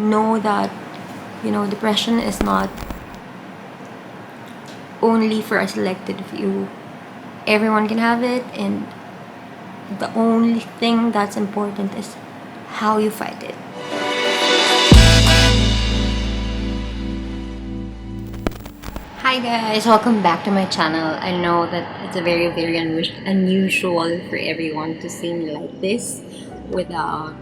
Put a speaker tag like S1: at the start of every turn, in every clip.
S1: know that, depression is not only for a selected few. Everyone can have it, and the only thing that's important is how you fight it. Hi guys, welcome back to my channel. I know that it's a very unusual for everyone to see me like this without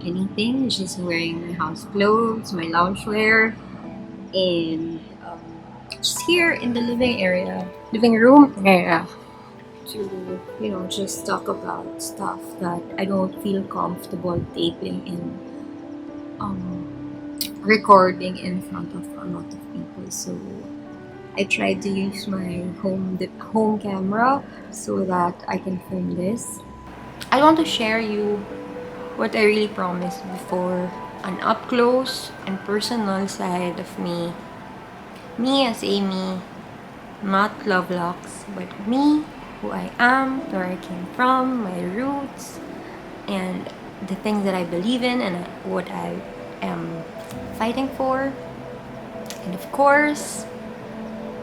S1: anything, just wearing my house clothes, my loungewear, and just here in the living room area to just talk about stuff that I don't feel comfortable taping and recording in front of a lot of people. So I tried to use my home camera so that I can film this. I want to share you what I really promised before, an up close and personal side of me. Me as Aimee, not LoveLuxe, but me, who I am, where I came from, my roots, and the things that I believe in and what I am fighting for. And of course,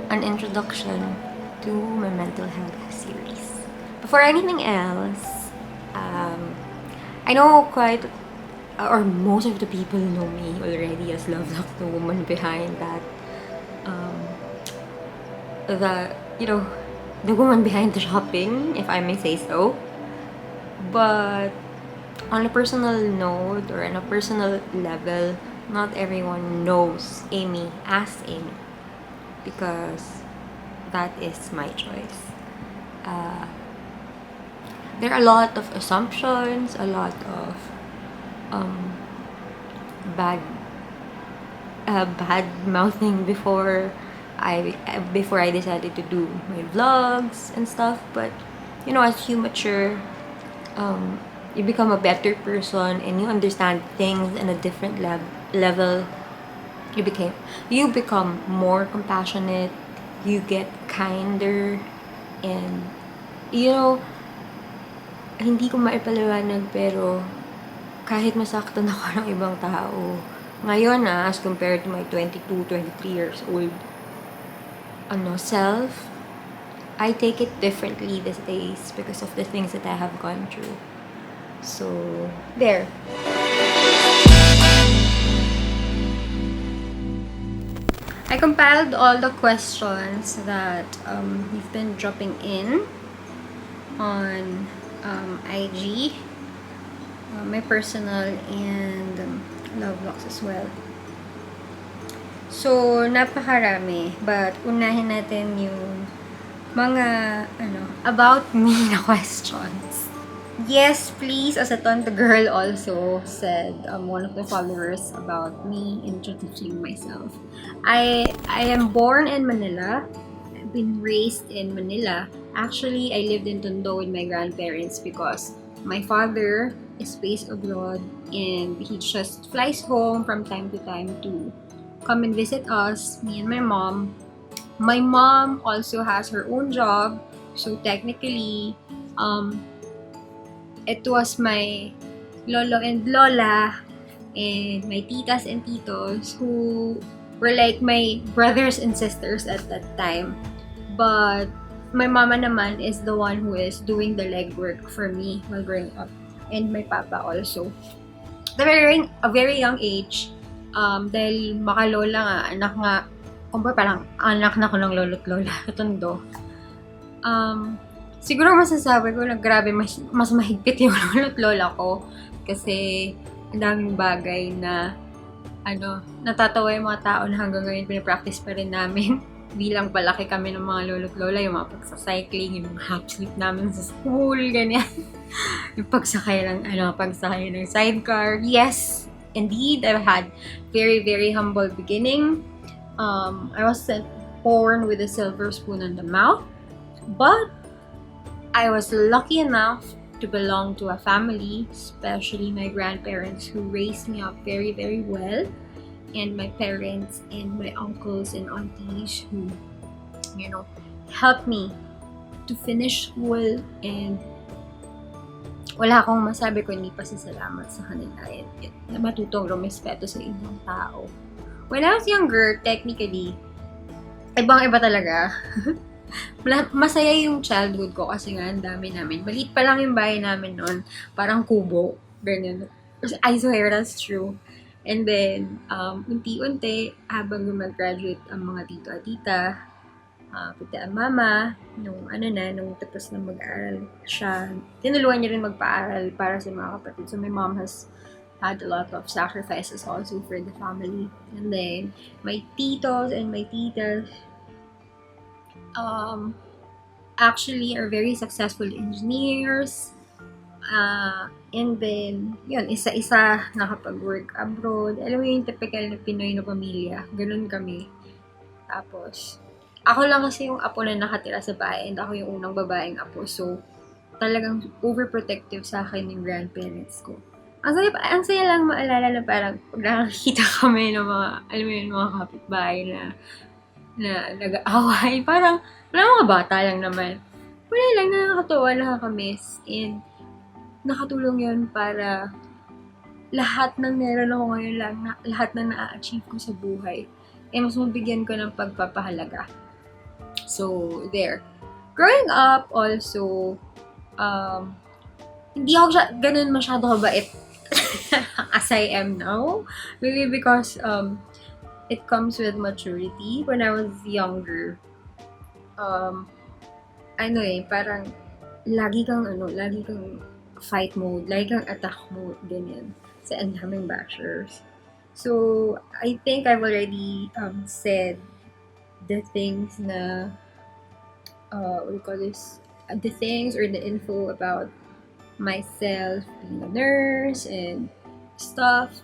S1: an introduction to my mental health series. Before anything else, I know or most of the people know me already as LoveLuxe, the woman behind that, the woman behind the shopping, if I may say so. But on a personal note or on a personal level, not everyone knows Aimee as Aimee, because that is my choice. There are a lot of assumptions, a lot of bad mouthing before I decided to do my vlogs and stuff. But as you mature, you become a better person and you understand things in a different level. You become more compassionate, you get kinder, and hindi ko maipaliwanag, pero kahit masaktan ako ng ibang tao ngayon, as compared to my 22, 23 years old self, I take it differently these days because of the things that I have gone through. So, there. I compiled all the questions that you've been dropping in on IG, my personal, and LoveLuxe as well. So, napakarami. But, unahin natin yung mga, about me na questions. Yes, please, as a Tonto girl also said, one of the followers, about me introducing myself. I am born in Manila. I've been raised in Manila. Actually, I lived in Tondo with my grandparents because my father is based abroad and he just flies home from time to time to come and visit us, me and my mom. My mom also has her own job, so technically, it was my lolo and lola and my titas and titos who were like my brothers and sisters at that time. But my mama naman is the one who is doing the legwork for me while growing up, and my papa also. At a very young age, dahil makalola nga, kumbaga parang anak na ko ng lolo't lola, Tondo. Siguro masasabi ko na grabe, mas mahigpit yung lolo't lola ko kasi ang daming bagay na natatawa yung mga tao na hanggang ngayon pinapractice pa rin namin bilang palaki kami ng mga lolo't lola, yung mga pagsa-cycling, yung mga half sleep namin sa school, ganyan. Yung pagsakay ng sidecar. Yes, indeed, I've had very humble beginning. I wasn't born with a silver spoon in the mouth, but I was lucky enough to belong to a family, especially my grandparents, who raised me up very well, and my parents and my uncles and aunties who helped me to finish school and wala akong masabi kundi pasasalamat sa kanila and na matutong rumespeto sa ibang tao. When I was younger, technically, ibang-iba talaga. Masaya yung childhood ko kasi nga ang dami namin. Maliit pa lang yung bahay namin noon. Parang kubo. Ganyan. I swear that's true. And then, unti-unti, habang gumag-graduate ang mga tito at tita, pati ang mama, nung tapos na mag-aaral siya, tinulungan niya rin magpaaral para sa mga kapatid. So my mom has had a lot of sacrifices also for the family. And then, my titos and my titas, actually are very successful engineers. And then, yun, isa-isa nakapag-work abroad. Alam mo yung typical na Pinoy na pamilya. Ganun kami. Tapos, ako lang kasi yung apo na nakatira sa bahay and ako yung unang babaeng apo. So, talagang overprotective sa akin yung grandparents ko. Ang saya lang maalala na parang pag nakakita kami ng mga, alam mo yun, mga kapitbahay na nag-aaway. Parang, wala mga bata lang naman. Wala lang, nakakatawa, nakakamiss. And, nakatulong yun para lahat ng meron ako ngayon lang, lahat ng na-achieve ko sa buhay, mas mabigyan ko ng pagpapahalaga. So, there. Growing up, also, hindi ako ganun masyado kabait as I am now. Maybe because, it comes with maturity. When I was younger, parang lagi kang fight mode, lagi kang attack mode, ganyan. Sa ang daming bashers. So, I think I've already said the things na, what do you call this? The things or the info about myself being a nurse and stuff.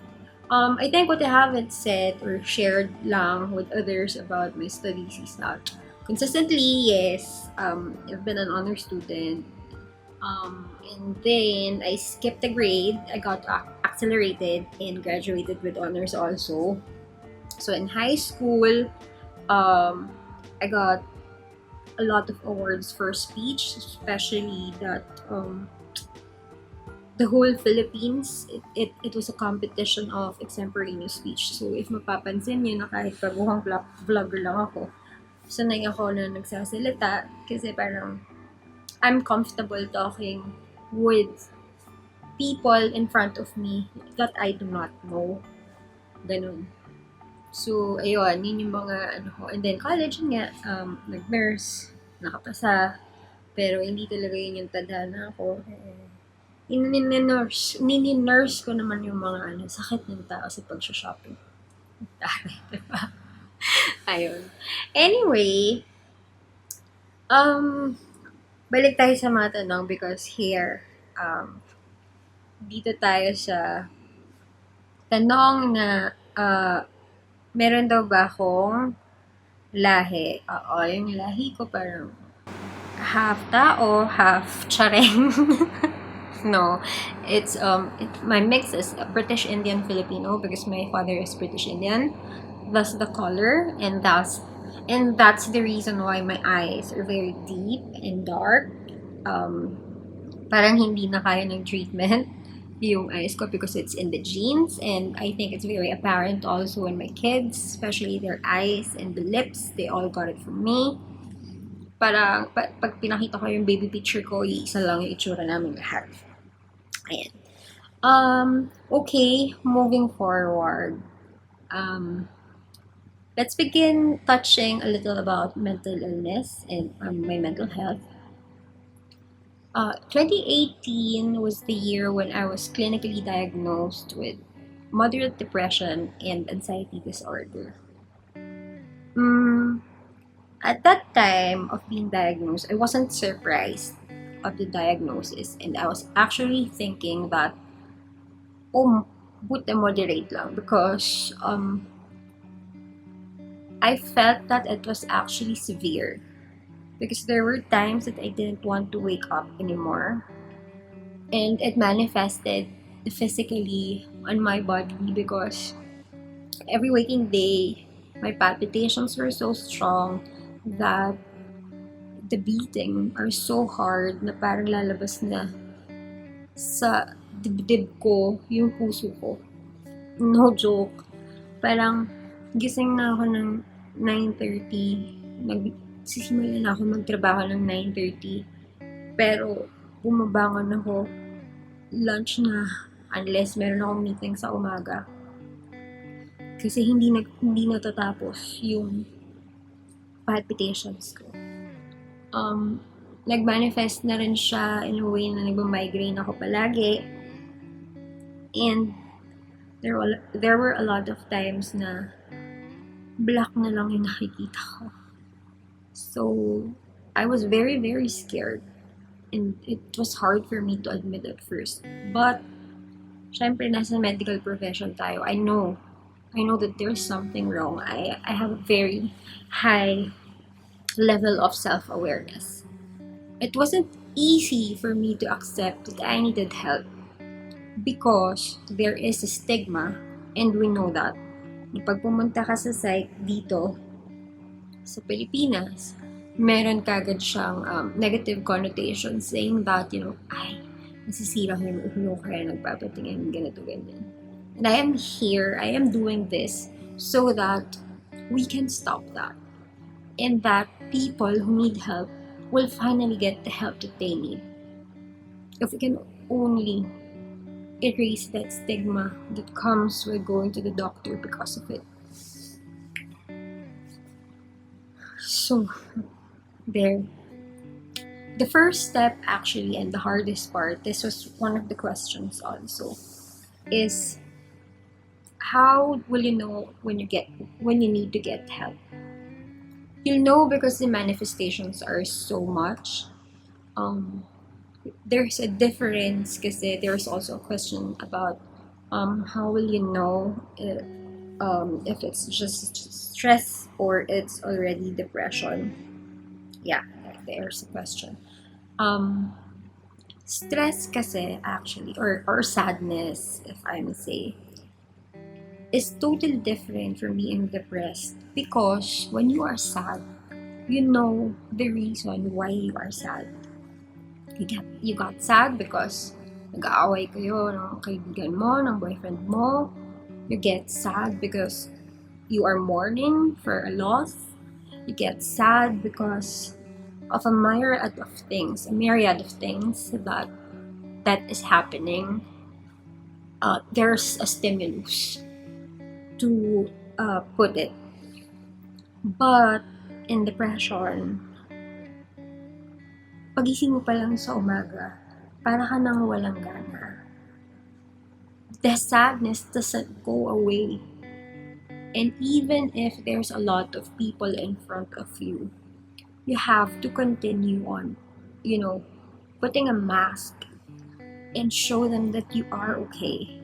S1: I think what I haven't said or shared lang with others about my studies is that consistently, yes, I've been an honor student. And then I skipped a grade. I got accelerated and graduated with honors also. So in high school, I got a lot of awards for speech, especially that the whole Philippines, it was a competition of extemporaneous speech. So if mapapansin nyo na kahit baguhang vlogger lang ako, sanay ako na nagsasalita kasi parang I'm comfortable talking with people in front of me that I do not know. Ganun. So, ayun, yun yung mga ko. And then, college nga, nag-nurse, nakapasa. Pero hindi talaga yun yung tadhana ko. Nurse ko naman yung mga sakit ng tao sa pag-shopping. Diba? Ayun. Anyway, balik tayo sa mga tanong because here, dito tayo sa tanong na meron daw ba akong lahi? Oo, yung lahi ko parang half tao, half chareng. No, it's my mix is British Indian Filipino because my father is British Indian. Thus the color, and that's the reason why my eyes are very deep and dark. Parang hindi na kaya ng treatment yung eyes ko because it's in the genes, and I think it's very apparent also in my kids, especially their eyes and the lips. They all got it from me. Parang pag pinakita ko yung baby picture ko, isa lang yung itsura namin lahat. Ayan. Okay, moving forward. Let's begin touching a little about mental illness and my mental health. 2018 was the year when I was clinically diagnosed with moderate depression and anxiety disorder. At that time of being diagnosed, I wasn't surprised of the diagnosis, and I was actually thinking that, buti moderate lang, because I felt that it was actually severe. Because there were times that I didn't want to wake up anymore. And it manifested physically on my body because every waking day, my palpitations were so strong that the beating are so hard na parang lalabas na sa dibdib ko, yung puso ko. No joke. Parang gising na ako ng 9:30. Nagsisimula na ako magtrabaho ng 9:30. Pero bumabangon ako lunch na unless meron akong meeting sa umaga. Kasi hindi natatapos yung palpitations ko. Nag-manifest na rin siya in a way na nagma-migraine ako palagi. And there were a lot of times na black na lang yung nakikita ko. So, I was very, very scared. And it was hard for me to admit at first. But, syempre, nasa medical profession tayo. I know that there's something wrong. I have a very high level of self-awareness. It wasn't easy for me to accept that I needed help because there is a stigma, and we know that. Pag pumunta ka sa site dito sa Pilipinas, meron kagad siyang negative connotation saying that, ay, nasisira ko yung ulo kaya nagpapatingin, ganito, ganyan. And I am doing this so that we can stop that. And that people who need help will finally get the help that they need. If we can only erase that stigma that comes with going to the doctor because of it. So, there. The first step actually, and the hardest part, this was one of the questions also, is how will you know when you need to get help? You'll know because the manifestations are so much. There's a difference kasi there's also a question about how will you know if it's just stress or it's already depression. Yeah, there's a question. Stress kasi actually, or sadness, if I may say, is totally different from being depressed because when you are sad, you know the reason why you are sad. You got sad because nag-aaway kayo ng kaibigan mo, ng boyfriend mo. You get sad because you are mourning for a loss. You get sad because of a myriad of things that is happening. There's a stimulus to put it. But in depression, pagising mo pa lang sa umaga, para ka nang walang gana. The sadness doesn't go away. And even if there's a lot of people in front of you, you have to continue on, putting a mask and show them that you are okay.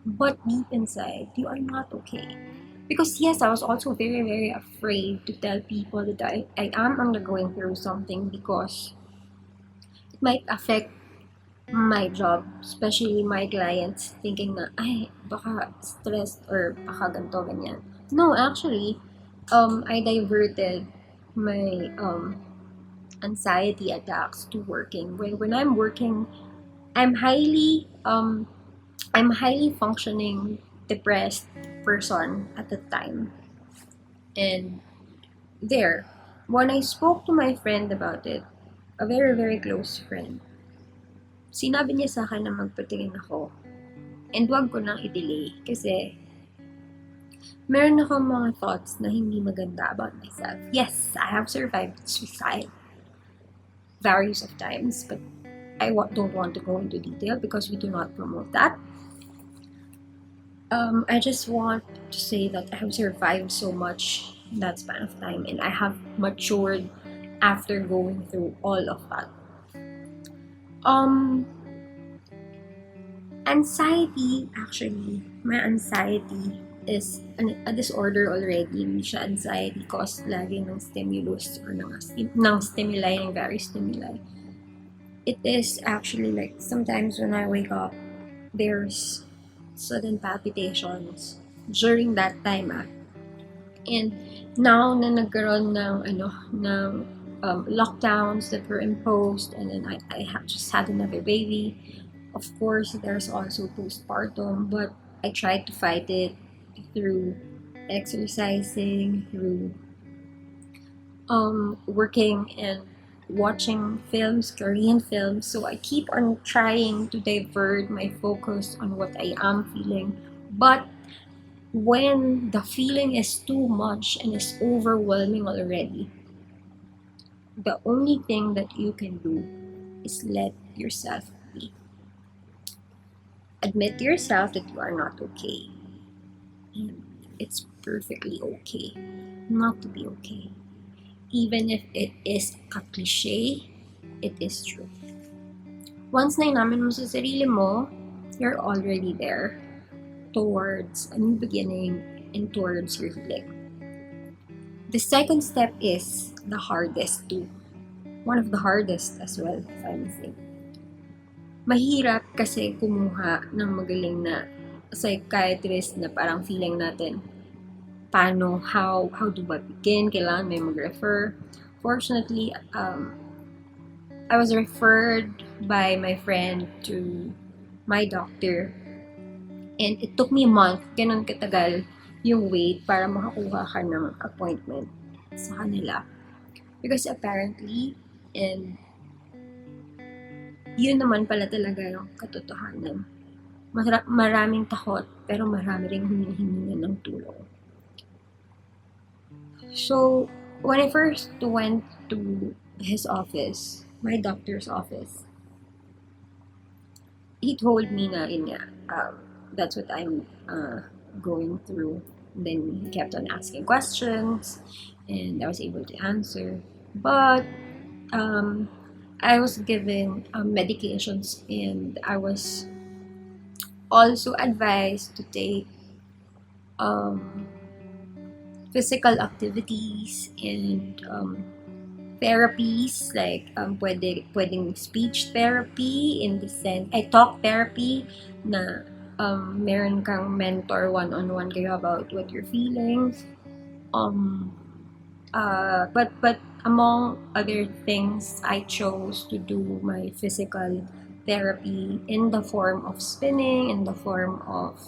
S1: But deep inside, you are not okay. Because yes, I was also very, very afraid to tell people that I am undergoing through something because it might affect my job, especially my clients thinking na, ay, baka stressed or baka ganito, ganyan. No, actually, I diverted my anxiety attacks to working. When I'm working, I'm highly functioning depressed person at the time. And there, when I spoke to my friend about it, a very, very close friend, sinabi niya sa akin na magpatingin ako. And wag ko nang i-delay kasi meron akong mga thoughts na hindi maganda about myself. Yes, I have survived suicide various of times, but I don't want to go into detail because we do not promote that. I just want to say that I have survived so much in that span of time and I have matured after going through all of that. Anxiety, actually, my anxiety is a disorder already. Hindi siya anxiety caused lagi ng stimulus or ng stimuli, ng various stimuli. It is actually like sometimes when I wake up, there's sudden palpitations during that time. And now na nagkaroon ng lockdowns that were imposed, and then just had another baby. Of course, there's also postpartum, but I tried to fight it through exercising, through working and watching films, Korean films. So I keep on trying to divert my focus on what I am feeling. But when the feeling is too much and is overwhelming already, the only thing that you can do is let yourself be. Admit to yourself that you are not okay. And it's perfectly okay not to be okay. Even if it is a cliche, it is true. Once na inamin mo sa sarili mo, you're already there towards a new beginning and towards your healing. The second step is the hardest too. One of the hardest as well, if I may say. Mahirap kasi kumuha ng magaling na psychiatrist na parang feeling natin, how do I begin? Kailangan may mag-refer. Fortunately, I was referred by my friend to my doctor, and it took me a month, ganun katagal yung wait para makakuha ka ng appointment sa kanila. Because apparently, and yun naman pala talaga yung katotohanan. Maraming takot, pero marami ring hinihingi ng tulong. So, when I first went to his office, my doctor's office, he told me na that's what I'm going through. Then he kept on asking questions, and I was able to answer. But I was given medications, and I was also advised to take physical activities and therapies, like pwedeng speech therapy, in the sense, I talk therapy na meron kang mentor one-on-one kayo about what you're feeling. But among other things, I chose to do my physical therapy in the form of spinning, in the form of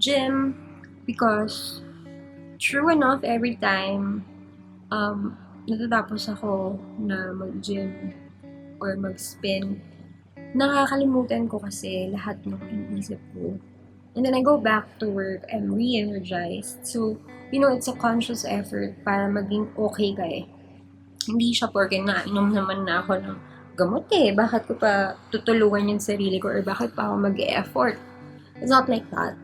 S1: gym, because true enough, every time natatapos ako na mag-gym or mag-spin, nakakalimutan ko kasi lahat ng iniisip ko. And then I go back to work, I'm re-energized. So, it's a conscious effort para maging okay ka eh. Hindi siya porque nainom naman na ako ng gamot eh. Bakit ko pa tutulungan yung sarili ko, or bakit pa ako mag-e-effort? It's not like that.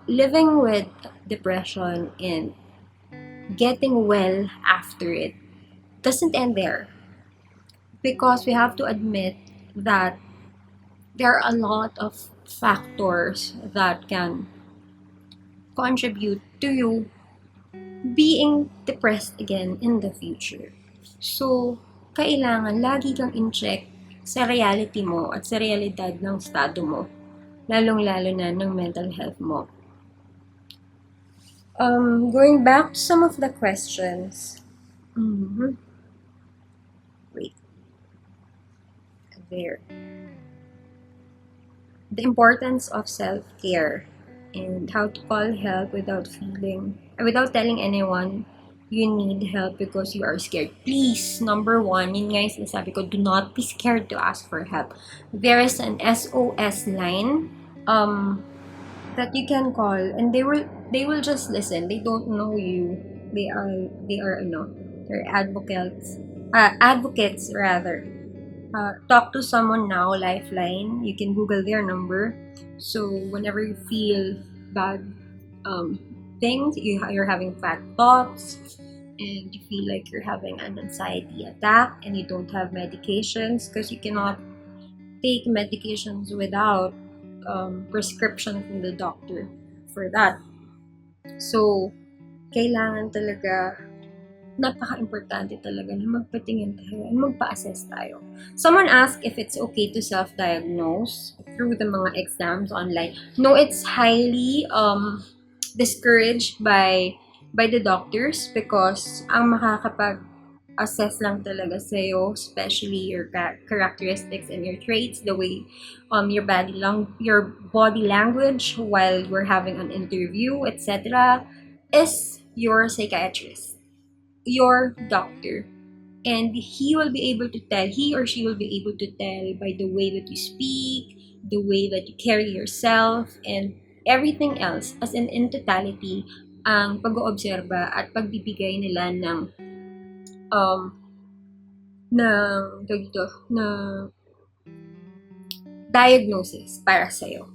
S1: Living with depression and getting well after it doesn't end there, because we have to admit that there are a lot of factors that can contribute to you being depressed again in the future. So, kailangan lagi kang in-check sa reality mo at sa realidad ng estado mo, lalong-lalo na ng mental health mo. Going back to some of the questions. Wait. There. The importance of self-care and how to call help without telling anyone you need help because you are scared. Please, number one, yun nga yung sinasabi ko, do not be scared to ask for help. There is an SOS line that you can call, and they will just listen. They don't know you. They're advocates rather. Talk to someone now, Lifeline. You can Google their number. So whenever you feel bad things, you're having bad thoughts, and you feel like you're having an anxiety attack, and you don't have medications, because you cannot take medications without prescription from the doctor for that. So, kailangan talaga, napaka-importante talaga na magpatingin tayo and magpa-assess tayo. Someone asked if it's okay to self-diagnose through the mga exams online. No, it's highly discouraged by the doctors, because ang assess lang talaga sa'yo, especially your characteristics and your traits, the way your body language while we're having an interview, etc., is your psychiatrist, your doctor. And he or she will be able to tell by the way that you speak, the way that you carry yourself, and everything else as in totality, ang pag-oobserba at pagbibigay nila um tawag dito, ng diagnosis para sa'yo.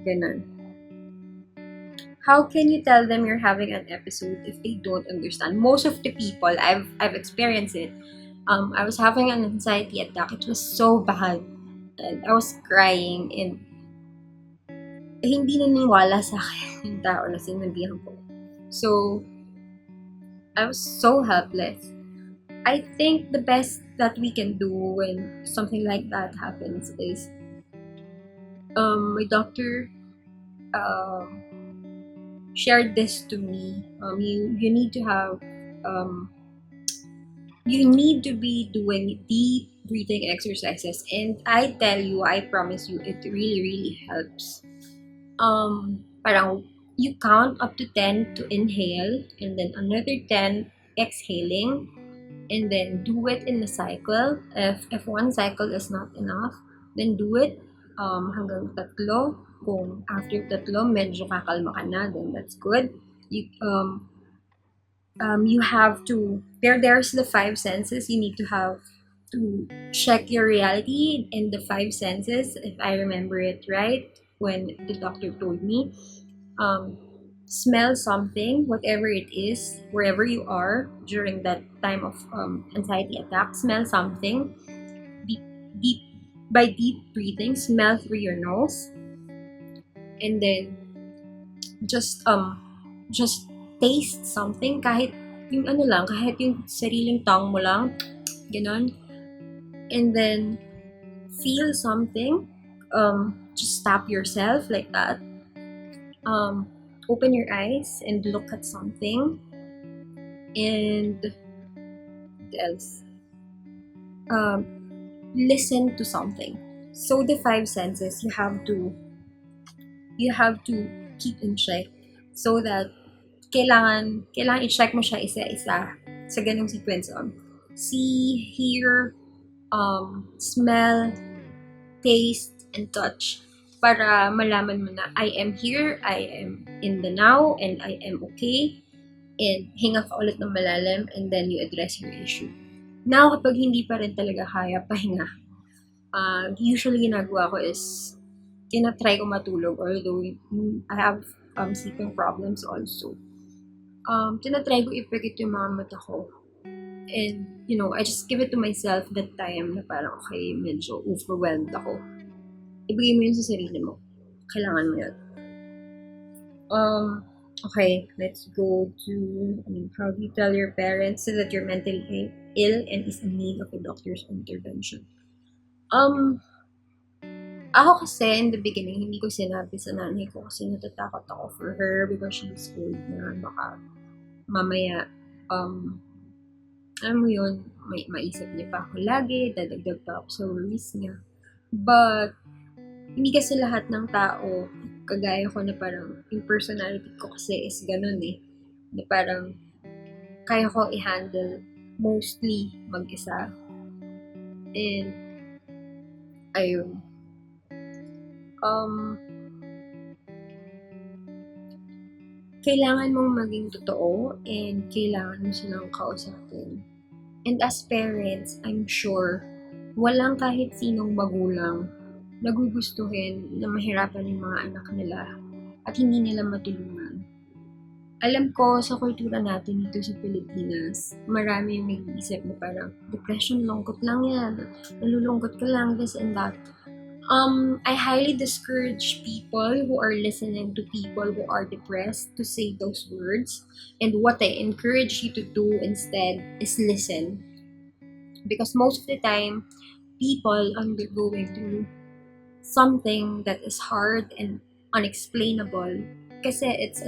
S1: Ganun. How can you tell them you're having an episode if they don't understand? Most of the people, I've experienced it. I was having an anxiety attack. It was so bad. And I was crying and hindi naniwala sa akin yung tao na sinabihan ko. So, I was so helpless. I think the best that we can do when something like that happens is my doctor shared this to me. You need to have you need to be doing deep breathing exercises, and I tell you, I promise you, it really helps. Parang you count up to 10 to inhale, and then another 10 exhaling, and then do it in a cycle. If one cycle is not enough, then do it hanggang tatlo. Kung after tatlo medyo kakalma ka na, then that's good. You have to there's the five senses. You need to have to check your reality in the five senses, if I remember it right, when the doctor told me. um, Smell something, whatever it is, wherever you are during that time of anxiety attack. Smell something deep, deep by deep breathing. Smell through your nose, and then just taste something, kahit yung ano lang, kahit yung sariling tongue mo lang, ganon. And then feel something. Just stop yourself like that. Open your eyes and look at something. And what else? Listen to something. So the five senses you have to keep in check, so that kailangan i-check mo siya isa-isa sa ganung sequence. See, hear, smell, taste, and touch, para malaman mo na I am here, I am in the now, and I am okay. And hinga ka ulit ng malalim, and then you address your issue. Now, kapag hindi pa rin talaga kaya, pahinga. Usually ginagawa ko is tinatry ko matulog, although I have sleeping problems also. Tinatry ko ipikit yung mga mata ko. And, I just give it to myself that time na parang, okay, medyo overwhelmed ako. Ibigay mo yun sa sarili mo. Kailangan mo yun. Okay, let's go to how do you tell your parents so that you're mentally ill and is in need of a doctor's intervention? Ako kasi in the beginning, hindi ko sinabi sa nanay ko kasi natatakot ako for her because she's old na. Baka mamaya, alam mo yun, may maisip niya pa ako lagi, dadagdag pa ako sa worries niya. But, hindi kasi lahat ng tao, kagaya ko na parang, yung personality ko kasi is ganun eh. Na parang, kaya ko i-handle mostly mag-isa. And, ayun. Kailangan mong maging totoo and kailangan mo silang kausapin. And as parents, I'm sure, walang kahit sinong magulang nagugustuhin na mahirapan yung mga anak nila at hindi nila matulungan. Alam ko, sa kultura natin dito sa Pilipinas, marami yung nag-iisip na parang, depression, lungkot lang yan. Nalulungkot ka lang, this and that. I highly discourage people who are listening to people who are depressed to say those words. And what I encourage you to do instead is listen. Because most of the time, people undergoing through something that is hard and unexplainable. Kasi it's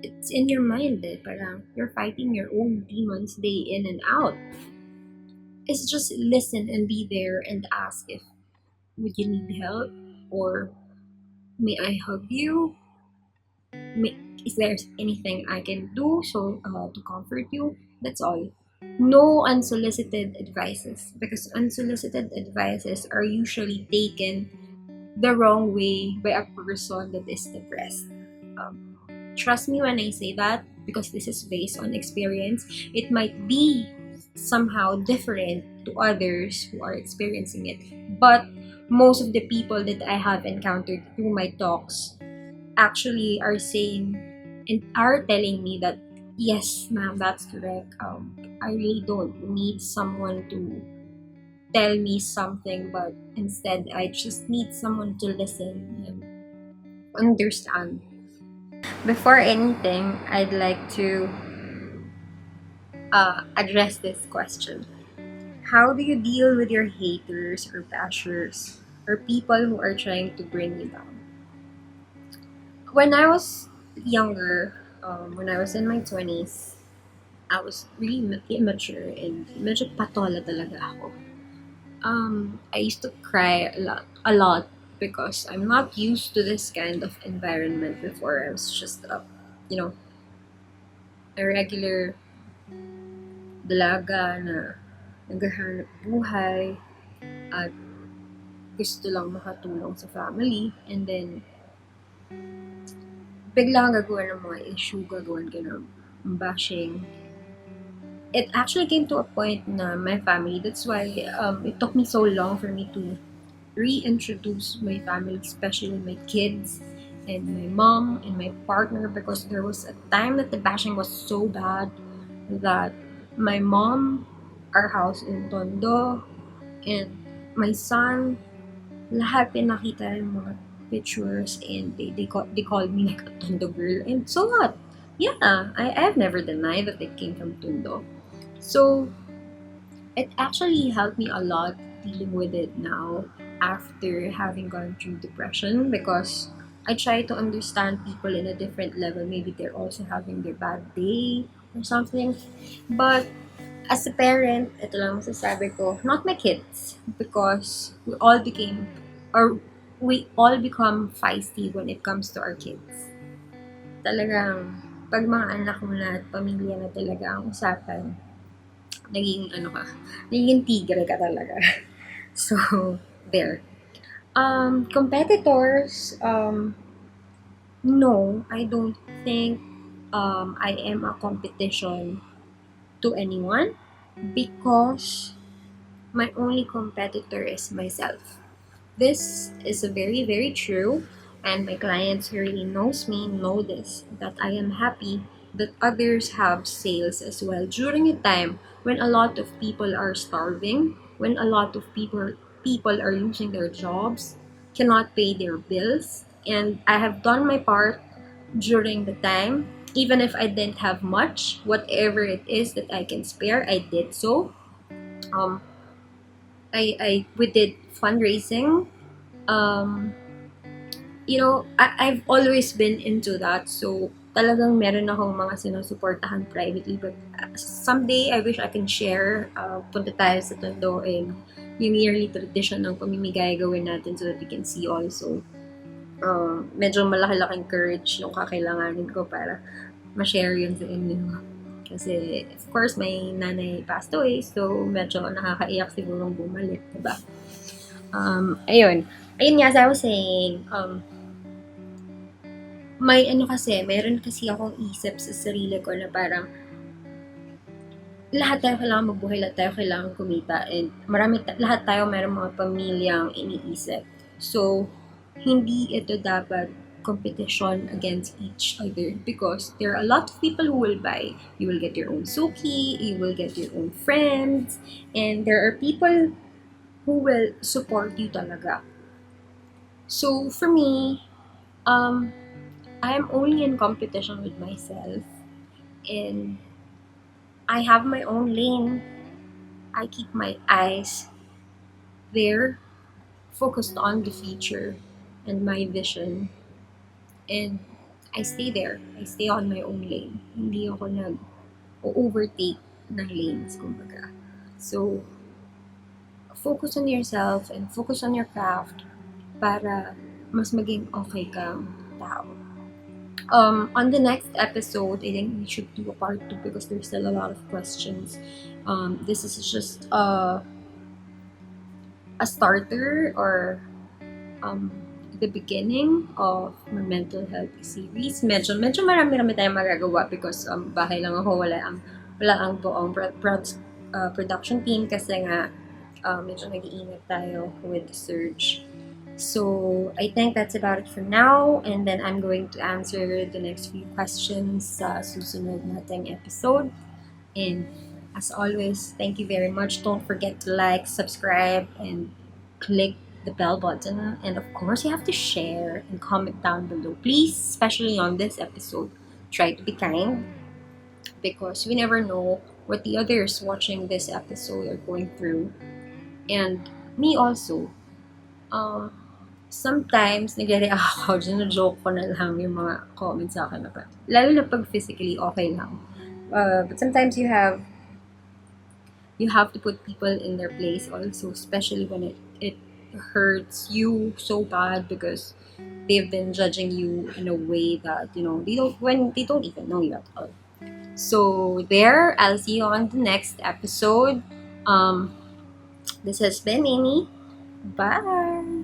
S1: it's in your mind eh. Parang you're fighting your own demons day in and out. It's just listen and be there and ask if would you need help, or may I hug you? May, is there anything I can do so to comfort you? That's all. No unsolicited advices, because unsolicited advices are usually taken the wrong way by a person that is depressed. Um, Trust me when I say that, because this is based on experience. It might be somehow different to others who are experiencing it, but most of the people that I have encountered through my talks actually are saying and are telling me that yes, ma'am, that's correct. I really don't need someone to tell me something, but instead I just need someone to listen and understand. Before anything, I'd like to address this question. How do you deal with your haters or bashers or people who are trying to bring you down? When I was younger, when I was in my 20s, I was really immature and medyo patola talaga ako. I used to cry a lot because I'm not used to this kind of environment before. I was just you know, a regular dalaga na naghahanap buhay at gusto lang makatulong sa family. And then, bigla kang gagawa ng mga issue, gagawan ka ng bashing. It actually came to a point na my family, that's why it took me so long for me to reintroduce my family, especially my kids and my mom and my partner, because there was a time that the bashing was so bad that my mom, our house in Tondo, and my son, lahat pinakita yung mga pictures, and they called me like a Tondo girl. And so what? Yeah, I've never denied that they came from Tondo. So it actually helped me a lot dealing with it now after having gone through depression, because I try to understand people in a different level. Maybe they're also having their bad day or something. But as a parent, ito lang masasabi ko, not my kids, because we all become feisty when it comes to our kids. Talagang, pag mga anak mo na at pamilya na talaga ang usapan, naging ano ka, naging tigre ka talaga. So, there. Competitors, no, I don't think I am a competition to anyone, because my only competitor is myself. This is very, very true, and my clients who really knows me know this, that I am happy that others have sales as well during a time when a lot of people are starving, when a lot of people are losing their jobs, cannot pay their bills, and I have done my part during the time. Even if I didn't have much, whatever it is that I can spare, I did so. Um, we did fundraising. Um, I've always been into that. So, talagang meron akong mga sinusuportahan privately. But someday, I wish I can share. Punta tayo sa Tondo, and yung yearly tradition ng pamimigay gawin natin so that we can see also. Medyo malaki-laking courage yung kakailanganin ko para ma-share yun sa inyo. Kasi, of course, may nanay passed away. So, medyo nakakaiyak sigurong bumalik, diba? Ayun. Ayun nga, as I was saying, meron kasi akong isip sa sarili ko na parang lahat tayo kailangan mabuhay, lahat tayo kailangan kumita, and lahat tayo meron mga pamilyang iniisip. So, hindi ito dapat competition against each other, because there are a lot of people who will buy. You will get your own suki, you will get your own friends, and there are people who will support you talaga. So, for me, I am only in competition with myself, and I have my own lane. I keep my eyes there, focused on the future and my vision. And I stay there. I stay on my own lane. Hindi ako nag-overtake ng lanes, kumbaga. So, focus on yourself and focus on your craft para mas maging okay kang tao. On the next episode, I think we should do a part 2 because there's still a lot of questions. This is just a starter or um, the beginning of my mental health series. Medyo marami tayong magagawa because bahay lang ako, wala ang buong production team kasi nga medyo nag-iingat tayo with the surge. So, I think that's about it for now. And then I'm going to answer the next few questions sa susunod nating episode. And as always, thank you very much. Don't forget to like, subscribe, and click the bell button. And of course, you have to share and comment down below. Please, especially on this episode, try to be kind because we never know what the others watching this episode are going through. And me also. Sometimes, nagre-react ako, joke ko na lang yung mga comments sa akin. Lalo na pag physically, okay lang. But sometimes you have to put people in their place also, especially when it hurts you so bad because they've been judging you in a way that, they don't even know you at all. So there, I'll see you on the next episode. This has been Aimee. Bye!